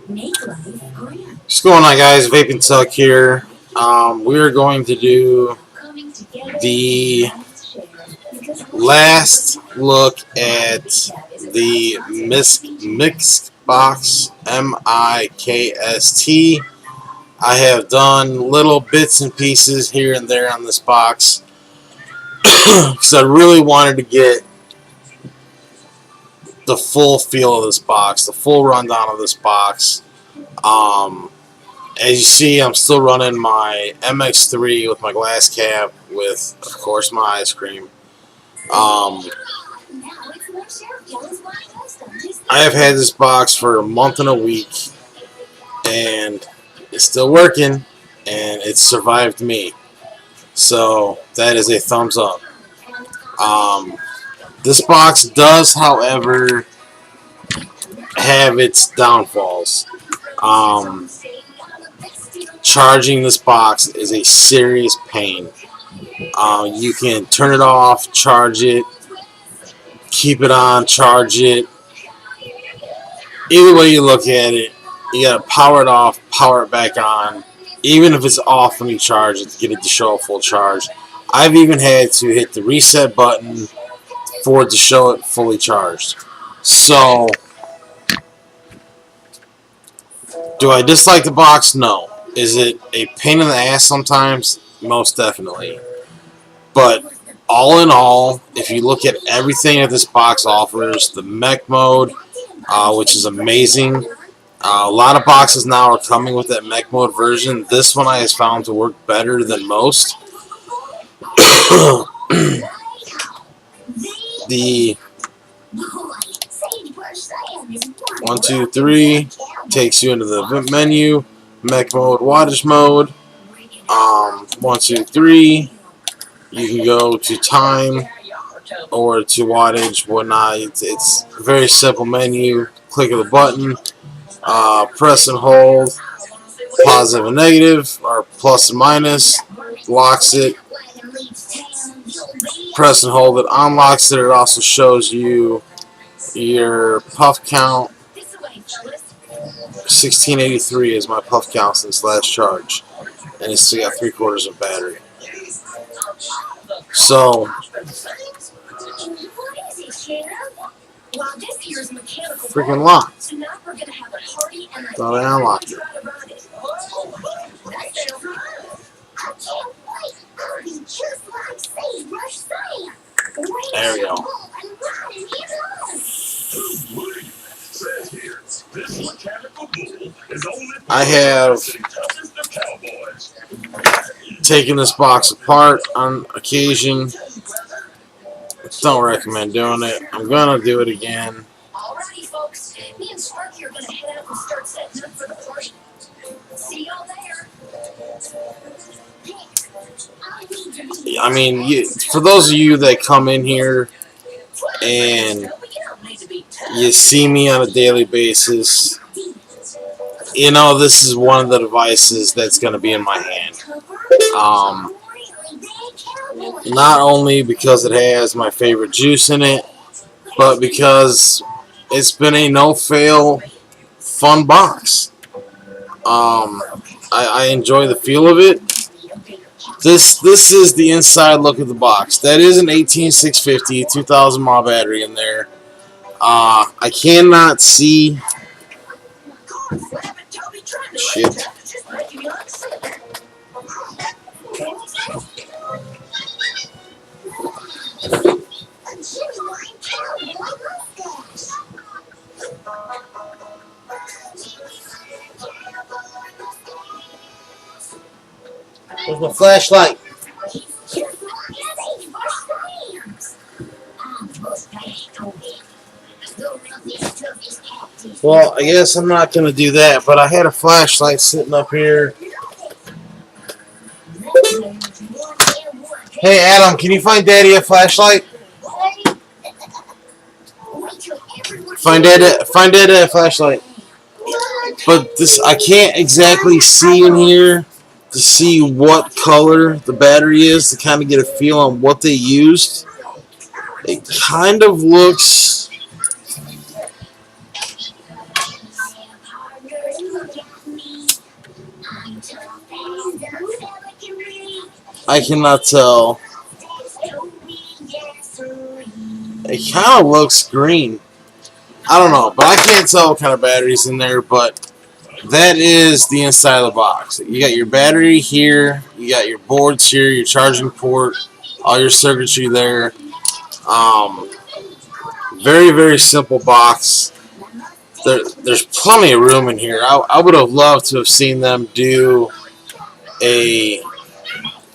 What's going on, guys? Vaping Tuck here. We're going to do the last look at the MIKST box, MIKST. I have done little bits and pieces here and there on this box because I really wanted to get the full feel of this box, the full rundown of this box. As you see, I'm still running my MX3 with my glass cap with, of course, my ice cream. I have had this box for a month and a week, and it's still working, and it's survived me. So that is a thumbs up. This box does, however, have its downfalls. Charging this box is a serious pain. You can turn it off, charge it, keep it on, charge it. Either way you look at it, you gotta power it off, power it back on. Even if it's off when you charge it to get it to show a full charge. I've even had to hit the reset button for it to show it fully charged. So, do I dislike the box? No. Is it a pain in the ass sometimes? Most definitely. But all in all, if you look at everything that this box offers, the mech mode, which is amazing. A lot of boxes now are coming with that mech mode version. This one I have found to work better than most. The 1, 2, 3 takes you into the menu. Mech mode, wattage mode. 1, 2, 3. You can go to time or to wattage, whatnot. It's a very simple menu. Click of the button, press and hold, positive and negative, or plus and minus. Locks it. Press and hold it, unlocks it. It also shows you your puff count. 1683 is my puff count since last charge, and it's still got 3/4 of battery. So, freaking locked. Thought I unlocked it. There we go. I have taken this box apart on occasion. Don't recommend doing it. I'm gonna do it again. I mean, for those of you that come in here and you see me on a daily basis, you know this is one of the devices that's going to be in my hand. Not only because it has my favorite juice in it, but because it's been a no-fail fun box. I enjoy the feel of it. This is the inside look of the box. That is an 18650 2000 mAh battery in there. I cannot see. Shit. Where's my flashlight? Well, I guess I'm not going to do that, but I had a flashlight sitting up here. Hey, Adam, can you find Daddy a flashlight? Find Daddy a flashlight. But this, I can't exactly see in here to see what color the battery is to kind of get a feel on what they used. It kind of looks I cannot tell. It kind of looks green. I don't know, but I can't tell what kind of battery's in there, but that is the inside of the box. You got your battery here, you got your boards here, your charging port, all your circuitry there. Very, very simple box. There's plenty of room in here. I would have loved to have seen them do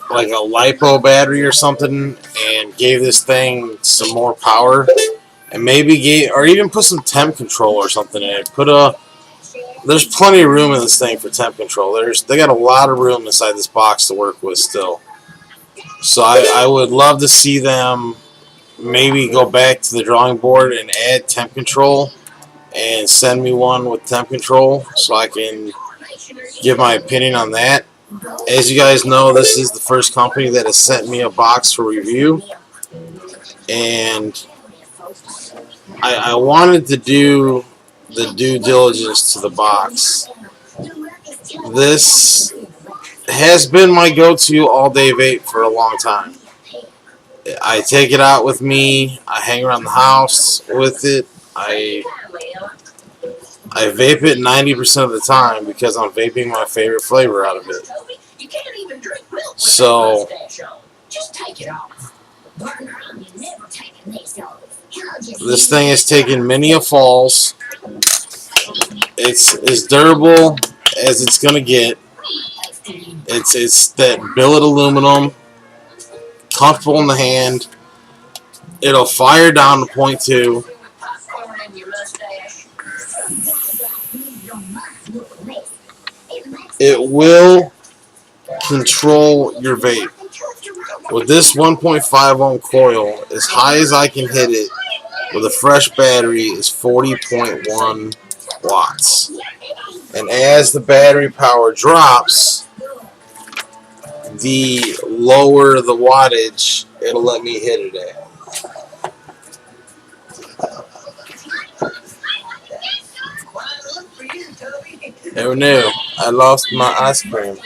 like a LiPo battery or something and gave this thing some more power, and maybe or even put some temp control or something in it. There's plenty of room in this thing for temp control. They got a lot of room inside this box to work with still. So I would love to see them maybe go back to the drawing board and add temp control and send me one with temp control so I can give my opinion on that. As you guys know, this is the first company that has sent me a box for review, and I wanted to do the due diligence to the box. This has been my go-to all-day vape for a long time. I take it out with me. I hang around the house with it. I vape it 90% of the time because I'm vaping my favorite flavor out of it. So this thing has taken many a falls. It's as durable as it's gonna get. It's that billet aluminum, comfortable in the hand. It'll fire down to .2. It will control your vape. With this 1.5 ohm coil, as high as I can hit it with a fresh battery is 40.1 watts. And as the battery power drops, the lower the wattage it'll let me hit it at. Never knew. I lost my ice cream.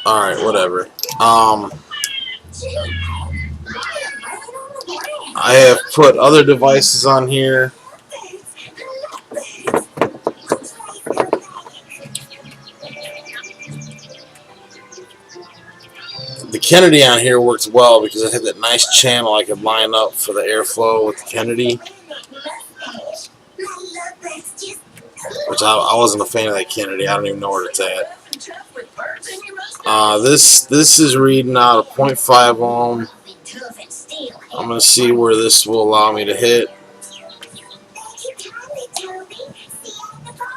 Alright, whatever. I have put other devices on here. The Kennedy on here works well because it had that nice channel I could line up for the airflow with the Kennedy. Which I wasn't a fan of that Kennedy. I don't even know where it's at. This is reading out a 0.5 ohm. I'm going to see where this will allow me to hit.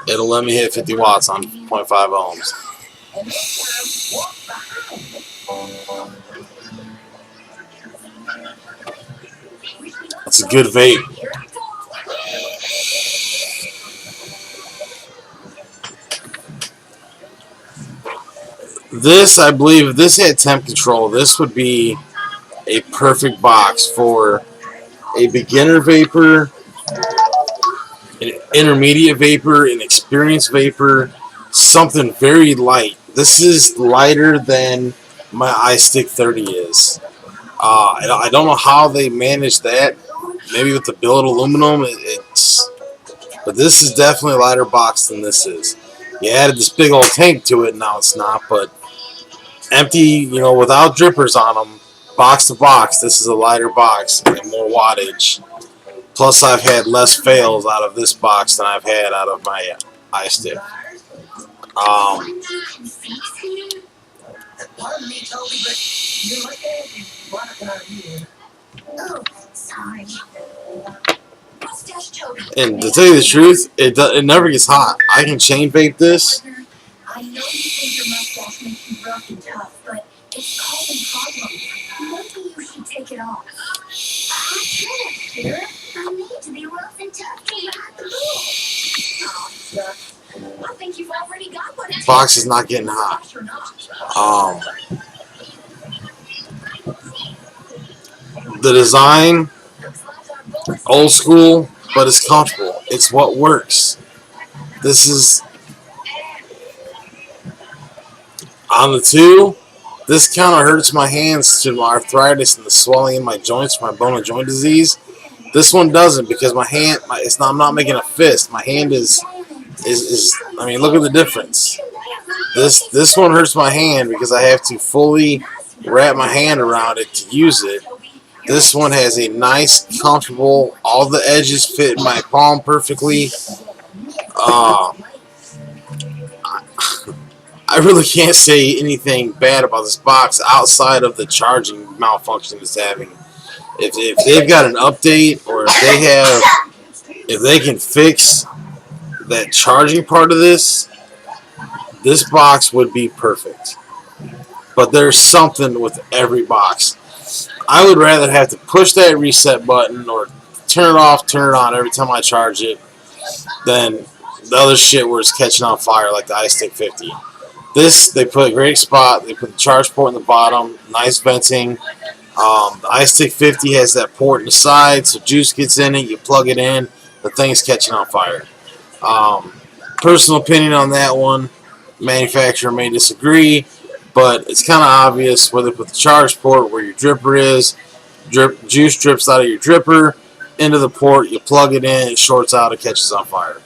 It'll let me hit 50 watts on 0.5 ohms. It's a good vape. This, I believe, if this had temp control, this would be a perfect box for a beginner vapor, an intermediate vapor, an experienced vapor, something very light. This is lighter than my iStick 30 is. I don't know how they managed that. Maybe with the billet aluminum, but this is definitely a lighter box than this is. You added this big old tank to it, now it's not, but empty, without drippers on them, box to box, this is a lighter box and more wattage. Plus, I've had less fails out of this box than I've had out of my iStick. And to tell you the truth, it never gets hot. I can chain vape this. I know you think your mustache makes you rough and tough, but it's causing problems. Maybe you should take it off. I can't, Kira. I need to be rough and tough to ride the bull. Oh, shucks. I think you've already got one. Box is not getting hot. The design, old school, but it's comfortable. It's what works. This is on the 2. This kind of hurts my hands to my arthritis and the swelling in my joints, my bone and joint disease. This one doesn't because my hand, it's not. I'm not making a fist. My hand is. I mean, look at the difference. This one hurts my hand because I have to fully wrap my hand around it to use it. This one has a nice, comfortable. All the edges fit in my palm perfectly. I really can't say anything bad about this box outside of the charging malfunction it's having. If they've got an update, or if they can fix that charging part of this box would be perfect. But there's something with every box. I would rather have to push that reset button or turn it off, turn it on every time I charge it than the other shit where it's catching on fire like the iStick 50. This, they put a great spot. They put the charge port in the bottom, nice venting. The iStick 50 has that port in the side, so juice gets in it, you plug it in, the thing's catching on fire. Personal opinion on that one, manufacturer may disagree, but it's kind of obvious where they put the charge port, where your dripper is. Juice drips out of your dripper into the port, you plug it in, it shorts out, it catches on fire.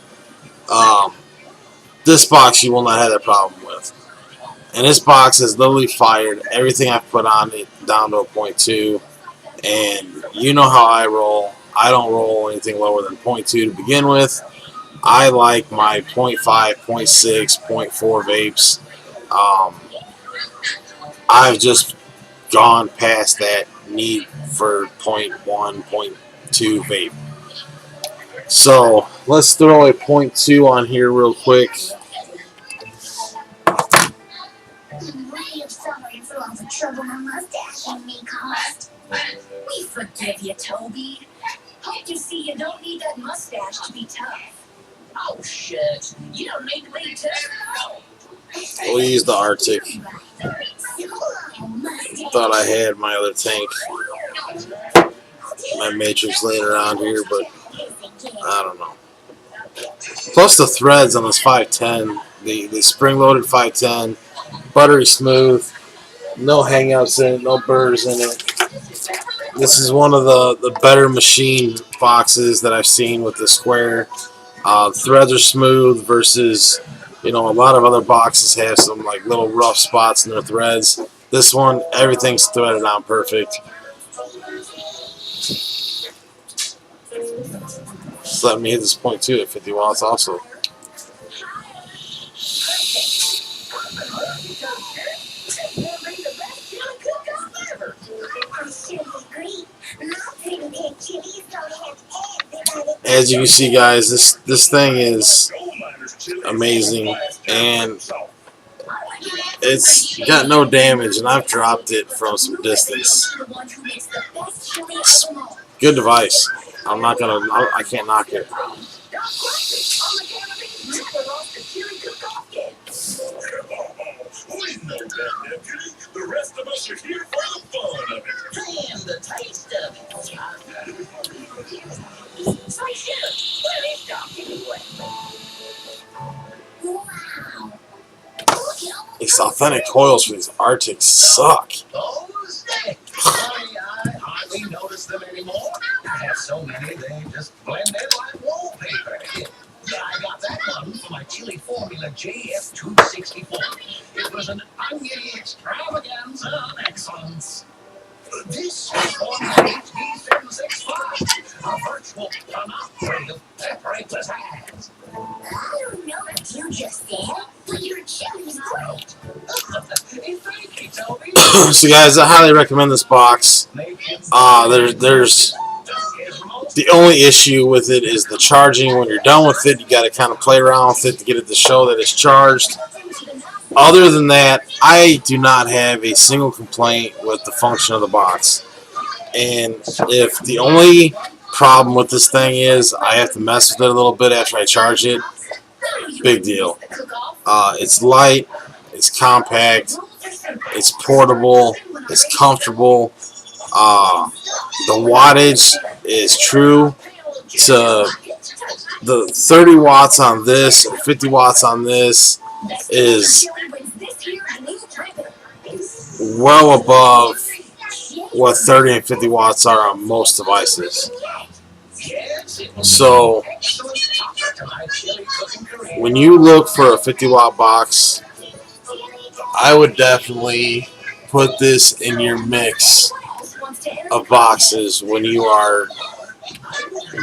This box you will not have that problem with. And this box has literally fired everything I've put on it down to a 0.2. And you know how I roll. I don't roll anything lower than 0.2 to begin with. I like my 0.5, 0.6, 0.4 vapes. I've just gone past that need for 0.1, 0.2 vape. So let's throw a 0.2 on here real quick. We forgive you, Toby. Hope you see you don't need that mustache to be tough. Oh shit, you don't need to be tough. We'll use the Arctic. Thought I had my other tank, my Matrix laying around here, but I don't know. Plus the threads on this 510, the spring-loaded 510, buttery smooth, no hangouts in it, no burrs in it. This is one of the better machine boxes that I've seen with the square. Threads are smooth versus, a lot of other boxes have some like little rough spots in their threads. This one, everything's threaded on perfect. Just let me hit this 0.2 at 50 watts also. As you can see, guys, this thing is amazing, and it's got no damage, and I've dropped it from some distance. It's a good device. I can't knock it. The rest of us are here for the fun of it. And the taste of it. So shit, where is Doc anyway? Wow. These authentic coils for these Arctics suck. Those things. I hardly notice them anymore. I have so many, they just blend in like wallpaper. I got that one for my chili formula JF264. It was an oniony extravaganza of excellence. This is formula HB765, a virtual panoply of peppery pizzazz. I don't know what you just said, but your chili's great. Thank you, Toby. So, guys, I highly recommend this box. There's the only issue with it is the charging. When you're done with it, you got to kind of play around with it to get it to show that it's charged. Other than that, I do not have a single complaint with the function of the box. And if the only problem with this thing is I have to mess with it a little bit after I charge it, big deal. It's light, it's compact, it's portable, it's comfortable. The wattage is true to the 30 watts on this or 50 watts on this is well above what 30 and 50 watts are on most devices. So when you look for a 50 watt box, I would definitely put this in your mix of boxes when you are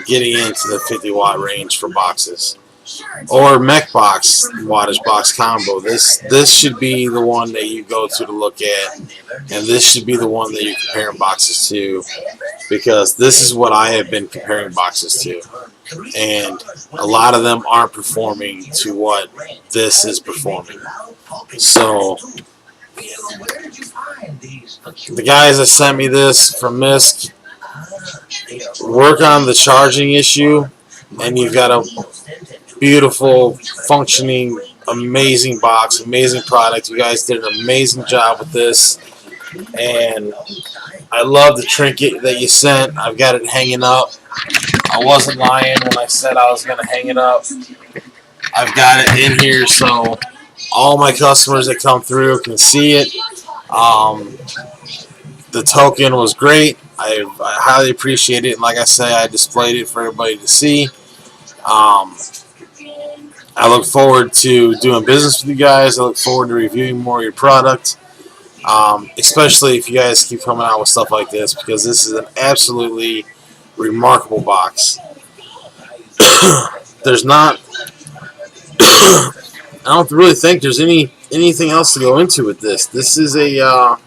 getting into the 50 watt range for boxes. Or mech box, wattage box combo. This should be the one that you go to look at, and this should be the one that you're comparing boxes to, because this is what I have been comparing boxes to, and a lot of them aren't performing to what this is performing. So the guys that sent me this from MIKST, work on the charging issue, and you've got a beautiful, functioning, amazing box, amazing product. You guys did an amazing job with this, and I love the trinket that you sent. I've got it hanging up. I wasn't lying when I said I was going to hang it up. I've got it in here so all my customers that come through can see it. The token was great. I highly appreciate it, and like I say, I displayed it for everybody to see. I look forward to doing business with you guys. I look forward to reviewing more of your product, especially if you guys keep coming out with stuff like this, because this is an absolutely remarkable box. There's not, I don't really think there's anything else to go into with this. This is a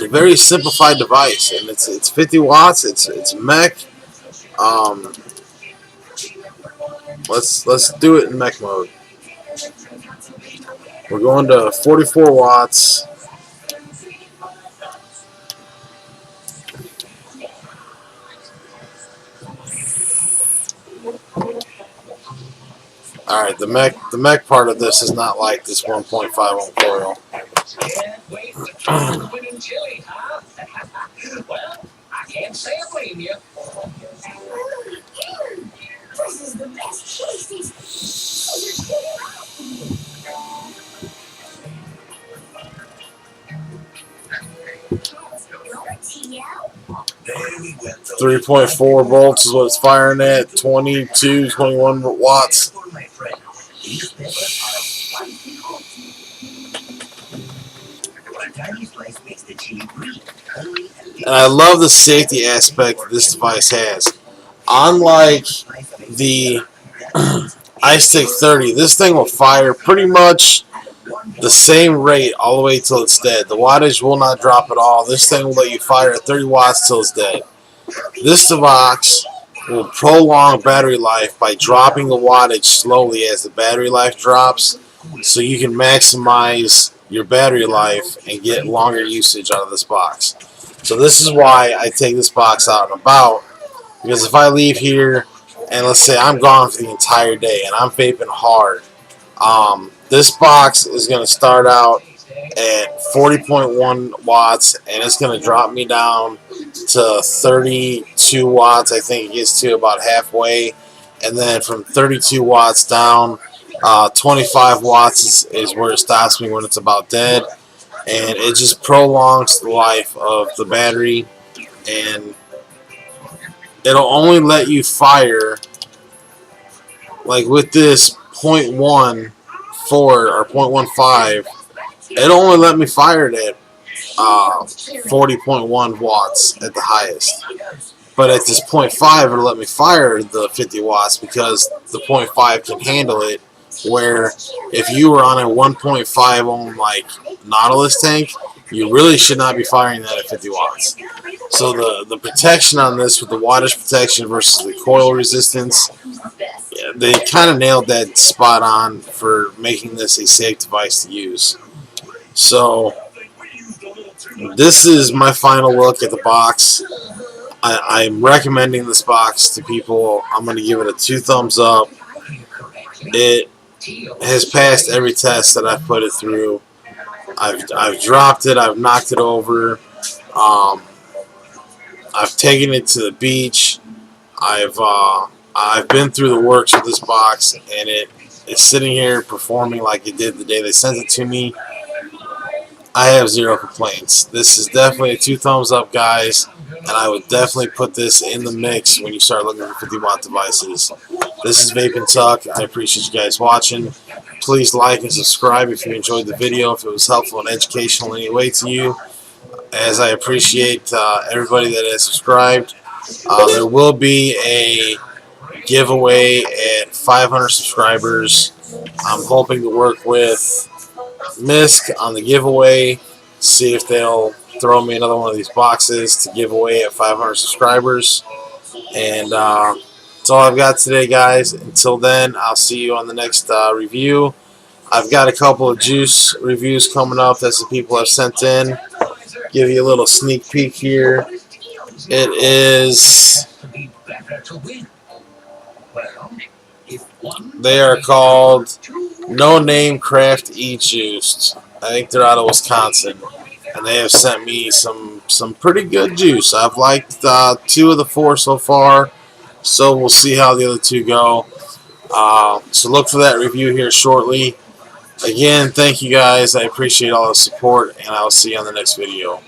very simplified device, and it's 50 watts. It's mech. Let's do it in mech mode. We're going to 44 watts. All right, the mech part of this is not like this 1.5 ohm coil. Well, I can't say I blame you. This is the best tasty. Three 3.4 volts is what it's firing at. 22, 21 watts. And I love the safety aspect this device has. Unlike the iStick 30, this thing will fire pretty much the same rate all the way till it's dead. The wattage will not drop at all. This thing will let you fire at 30 watts till it's dead. This device will prolong battery life by dropping the wattage slowly as the battery life drops, so you can maximize your battery life and get longer usage out of this box. So this is why I take this box out and about, because if I leave here and let's say I'm gone for the entire day and I'm vaping hard, this box is going to start out at 40.1 watts, and it's going to drop me down to 32 watts. I think it gets to about halfway, and then from 32 watts down, 25 watts is where it stops me when it's about dead, and it just prolongs the life of the battery, and it'll only let you fire, like with this 0.14 or 0.15, it'll only let me fire it at 40.1 watts at the highest. But at this 0.5, it'll let me fire the 50 watts because the 0.5 can handle it, where if you were on a 1.5 ohm like Nautilus tank, you really should not be firing that at 50 watts. So the protection on this with the wattage protection versus the coil resistance, they kind of nailed that spot on for making this a safe device to use. So this is my final look at the box. I'm recommending this box to people. I'm going to give it a 2 thumbs up. It has passed every test that I've put it through. I've dropped it. I've knocked it over. I've taken it to the beach. I've I've been through the works with this box, and it is sitting here performing like it did the day they sent it to me. I have zero complaints. This is definitely a 2 thumbs up, guys, and I would definitely put this in the mix when you start looking for 50-watt devices. This is Vape and Tuck. I appreciate you guys watching. Please like and subscribe if you enjoyed the video, if it was helpful and educational in any way to you, as I appreciate everybody that has subscribed. There will be a giveaway at 500 subscribers. I'm hoping to work with MIKST on the giveaway, see if they'll throw me another one of these boxes to give away at 500 subscribers. And that's all I've got today, guys. Until then, I'll see you on the next review. I've got a couple of juice reviews coming up that some people have sent in. Give you a little sneak peek here. It is... They are called No Name Craft E-Juice. I think they're out of Wisconsin. And they have sent me some pretty good juice. I've liked 2 of the 4 so far. So we'll see how the other 2 go. So look for that review here shortly. Again, thank you guys. I appreciate all the support, and I'll see you on the next video.